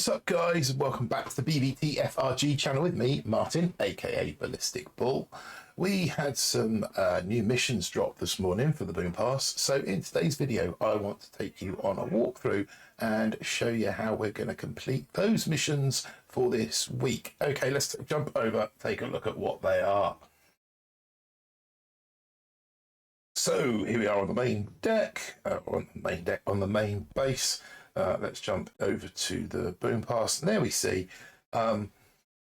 What's up, guys? Welcome back to the BBTFRG channel with me, Martin, aka Ballistic Bull. We had some new missions drop this morning for the Boom Pass, so in today's video I want to take you on a walkthrough and show you how we're going to complete those missions for this week. Okay, let's jump over, take a look at what they are. So here we are on the main deck, on the main base. Let's jump over to the Boom Pass, and there we see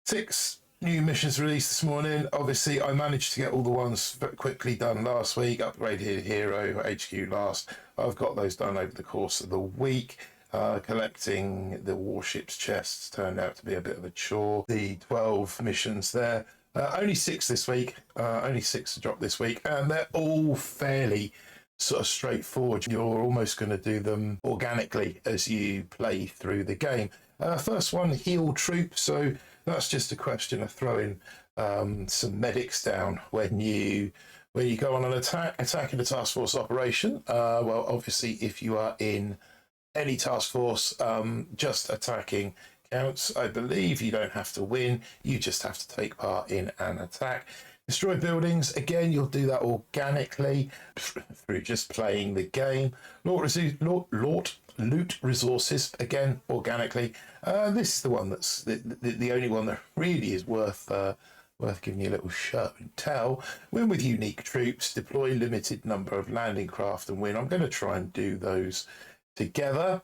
6 new missions released this morning. Obviously, I managed to get all the ones quickly done last week. Upgraded Hero HQ last. I've got those done over the course of the week. Collecting the warships chests turned out to be a bit of a chore. The 12 missions there. Only 6 this week. Only 6 to drop this week, and they're all fairly sort of straightforward. You're almost going to do them organically as you play through the game. First one, heal troop. So that's just a question of throwing some medics down when you go on an attacking a task force operation. Well, obviously, if you are in any task force, just attacking counts. I believe you don't have to win, you just have to take part in an attack. Destroy buildings, again, you'll do that organically through just playing the game. Loot resources, again, organically. This is the one that's the only one that really is worth giving you a little show and tell. Win with unique troops, deploy limited number of landing craft and win. I'm going to try and do those together.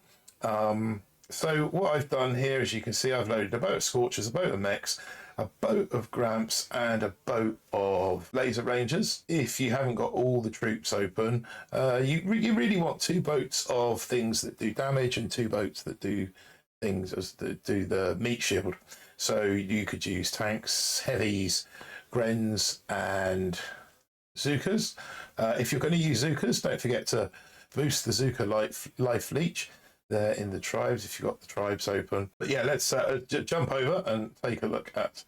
So what I've done here, as you can see, I've loaded a boat of Scorchers, a boat of mechs, a boat of Gramps, and a boat of Laser Rangers. If you haven't got all the troops open, you really want 2 boats of things that do damage and 2 boats that do things that do the meat shield. So you could use tanks, heavies, Grens, and Zookas. If you're going to use Zookas, don't forget to boost the Zooka life leech there in the tribes if you've got the tribes open. But yeah, let's jump over and take a look at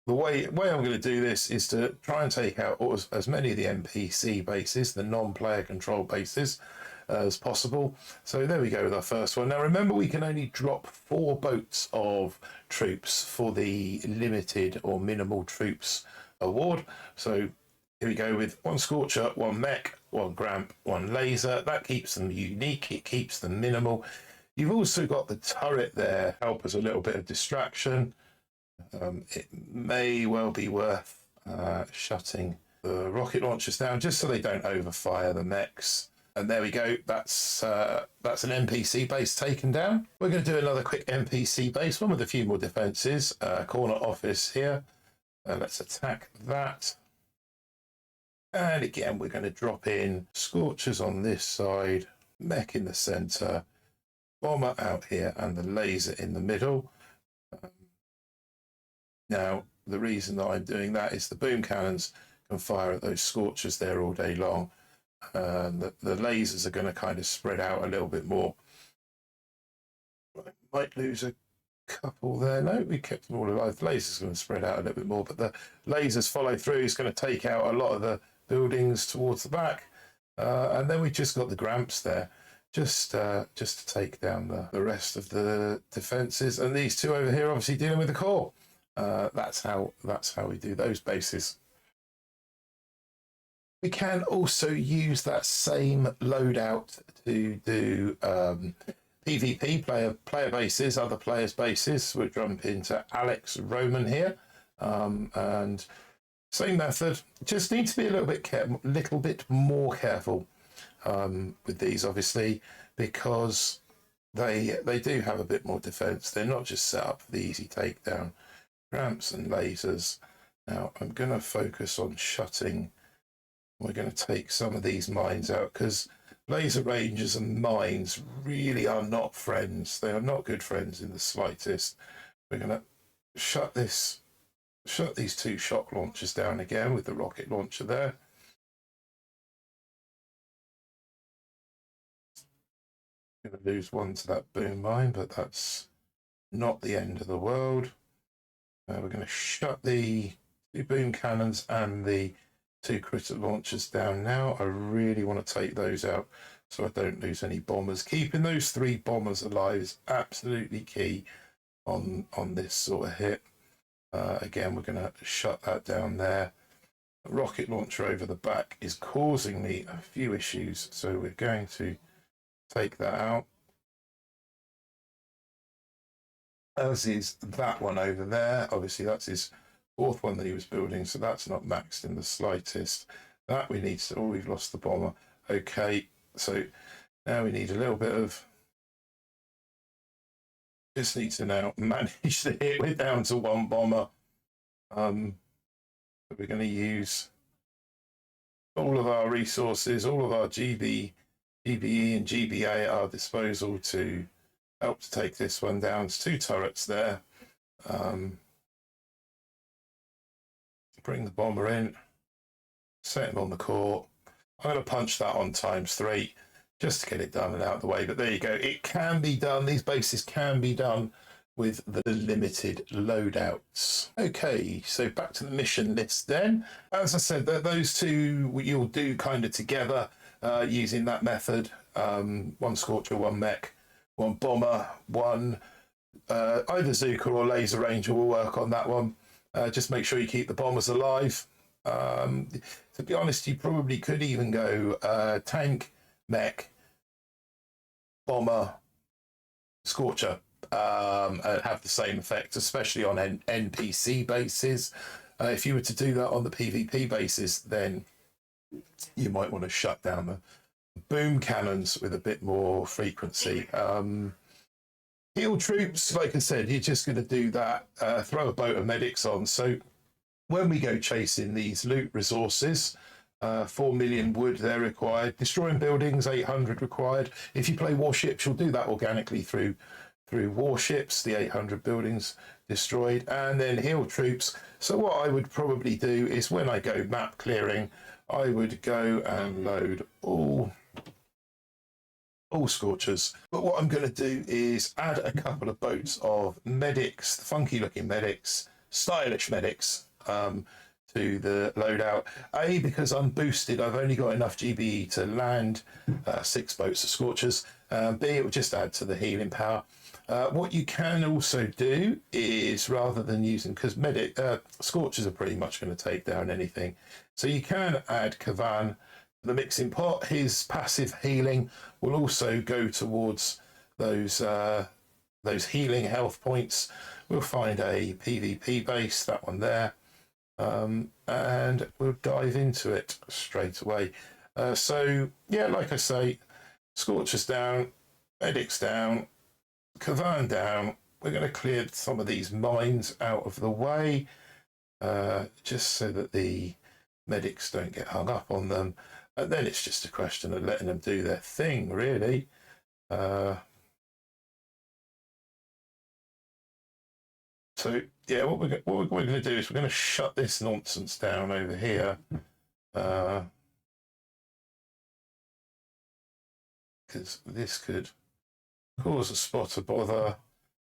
the way I'm going to do this is to try and take out as many of the NPC bases, the non-player control bases, as possible. So there we go with our first one. Now remember, we can only drop 4 boats of troops for the limited or minimal troops award. So here we go with 1 Scorcher, 1 mech, 1 Gramp, 1 laser. That keeps them unique, it keeps them minimal. You've also got the turret there, help us a little bit of distraction. It may well be worth shutting the rocket launchers down just so they don't overfire the mechs. And there we go, that's an NPC base taken down. We're going to do another quick NPC base, one with a few more defences. Corner office here. Let's attack that. And again, we're going to drop in Scorchers on this side, mech in the centre, bomber out here, and the laser in the middle. Now, the reason that I'm doing that is the boom cannons can fire at those Scorchers there all day long. The lasers are going to kind of spread out a little bit more. I might lose a couple there. No, we kept them all alive. The lasers are going to spread out a little bit more, but the lasers follow through. It's going to take out a lot of the buildings towards the back. And then we just got the Gramps there. Just to take down the rest of the defences, and these 2 over here obviously dealing with the core. That's how we do those bases. We can also use that same loadout to do PvP player bases, other players' bases. We'll jump into Alex Roman here, and same method. Just need to be a little bit more careful with these, obviously, because they do have a bit more defense. They're not just set up for the easy takedown. Ramps and lasers. Now I'm going to focus on shutting. We're going to take some of these mines out, because laser rangers and mines really are not friends. They are not good friends in the slightest. We're going to shut these 2 shock launchers down again with the rocket launcher there. Going to lose 1 to that boom mine, but that's not the end of the world. We're going to shut the 2 boom cannons and the 2 critter launchers down now. I really want to take those out so I don't lose any bombers. Keeping those 3 bombers alive is absolutely key. on this sort of hit. Again, we're going to shut that down there. The rocket launcher over the back is causing me a few issues, so we're going to take that out. As is that one over there. Obviously, that's his fourth one that he was building, so that's not maxed in the slightest. That we need to, oh, we've lost the bomber. Okay, so now we need a little bit of, just need to now manage the hit. We're down to one bomber. We're going to use all of our resources, all of our GBE and GBA at our disposal to help to take this one down. It's 2 turrets there. Bring the bomber in, set him on the core. I'm going to punch that on ×3 just to get it done and out of the way. But there you go. It can be done. These bases can be done with the limited loadouts. Okay, so back to the mission list then. As I said, those two you'll do kind of together using that method. 1 Scorcher, 1 Mech, 1 Bomber, 1 either Zuka or Laser Ranger will work on that one. Just make sure you keep the bombers alive. To be honest, you probably could even go Tank, Mech, Bomber, Scorcher, and have the same effect, especially on NPC bases. If you were to do that on the PvP bases, then you might want to shut down the boom cannons with a bit more frequency. Heal troops, like I said, you're just going to do that, throw a boat of medics on. So when we go chasing these loot resources, 4 million wood they're required. Destroying buildings, 800 required. If you play warships, you'll do that organically through warships, the 800 buildings destroyed, and then heal troops. So what I would probably do is when I go map clearing, I would go and load all Scorchers. But what I'm going to do is add a couple of boats of medics, funky looking medics, stylish medics, to the loadout. A, because I'm boosted, I've only got enough GBE to land 6 boats of Scorchers. B, it will just add to the healing power. What you can also do is, rather than using, because Scorchers are pretty much going to take down anything, so you can add Kavan to the mixing pot. His passive healing will also go towards those healing health points. We'll find a PvP base, that one there, and we'll dive into it straight away. So yeah, like I say, Scorchers down, medics down, Kavan down. We're going to clear some of these mines out of the way, just so that the medics don't get hung up on them. And then it's just a question of letting them do their thing, really. So yeah, what we're going to do is we're going to shut this nonsense down over here, because this could cause a spot of bother.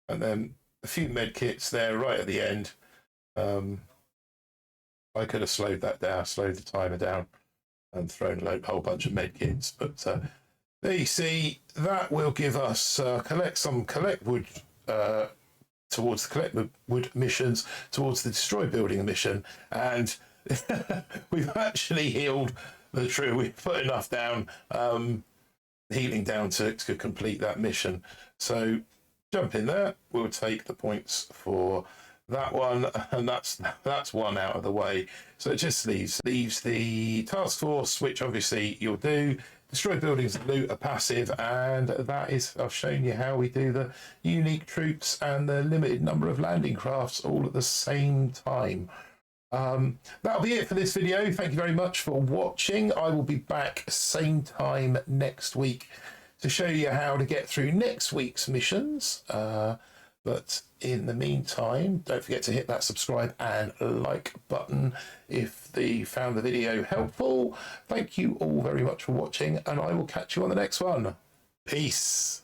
And then a few med kits there right at the end. I could have slowed that down, slowed the timer down, and thrown a whole bunch of med kits. But there you see, that will give us collect wood towards the collect wood missions, towards the destroy building mission, and we've actually healed the true. We've put enough down, healing down to complete that mission. So jump in there. We'll take the points for that one, and that's one out of the way. So it just leaves the task force, which obviously you'll do. Destroy buildings and loot are passive, and that is, I've shown you how we do the unique troops and the limited number of landing crafts all at the same time. That'll be it for this video. Thank you very much for watching. I will be back same time next week to show you how to get through next week's missions. But in the meantime, don't forget to hit that subscribe and like button if you found the video helpful. Thank you all very much for watching, and I will catch you on the next one. Peace.